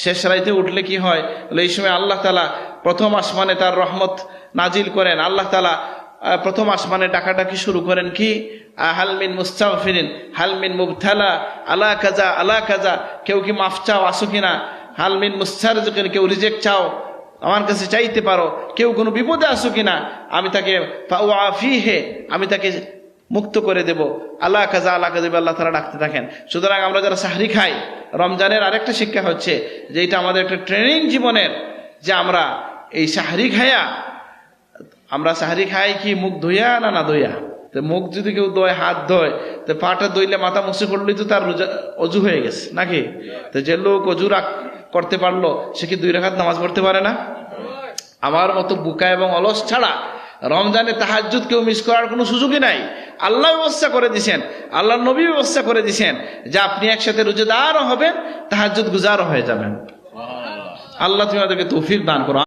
শেষ রাইতে উঠলে কি হয়? এই সময় আল্লাহ তাআলা প্রথম আসমানে তার রহমত নাজিল করেন। আল্লাহ তাআলা প্রথম আসমানে ডাকাডাকি শুরু করেন কি, হালমিন মুস্তাগফিরিন হালমিন মুবতালা আলা কাজা আলা কাজা, কেউ কি মাফ চাও আসো কিনা? হালমিন মুস্তারজিকিন, কেউ রিজেক্ট চাও আমার কাছে চাইতে পারো। কেউ কোনো বিপদে আসো কিনা, আমি তাকে ফাউআফিহে, আমি তাকে মুক্ত করে দেব। আল্লাহ কাজা আল্লাহ কাজা আল্লাহ তাআলা ডাকতে থাকেন। সুতরাং আমরা যারা সাহরি খাই, রমজানের আরেকটা শিক্ষা হচ্ছে যে এটা আমাদের একটা ট্রেনিং জীবনের, যে আমরা এই সাহরি খায়া, আমরা সাহরি খাই কি মুখ ধুইয়া না ধুইয়া? তো মুখ যদি কেউ ধোয়, হাত ধোয়, তো পাটা ধুইলে মাথা মুছে করলেই তো তার অজু হয়ে গেছে নাকি? তো যে লোক অজু করতে পারলো সে কি 2 রাকাত নামাজ পড়তে পারে না? আমার মতো বুকা এবং অলস ছাড়া রমজানে তাহাজ্জুদ কেউ মিস করার কোনো সুযোগই নাই। আল্লাহ ব্যবস্থা করে দিছেন, আল্লাহ নবী ব্যবস্থা করে দিছেন যে আপনি একসাথে রোজাদারও হবেন, তাহাজ্জুদ গুজারও হয়ে যাবেন। আল্লাহ তুমি আমাদেরকে তৌফিক দান করো।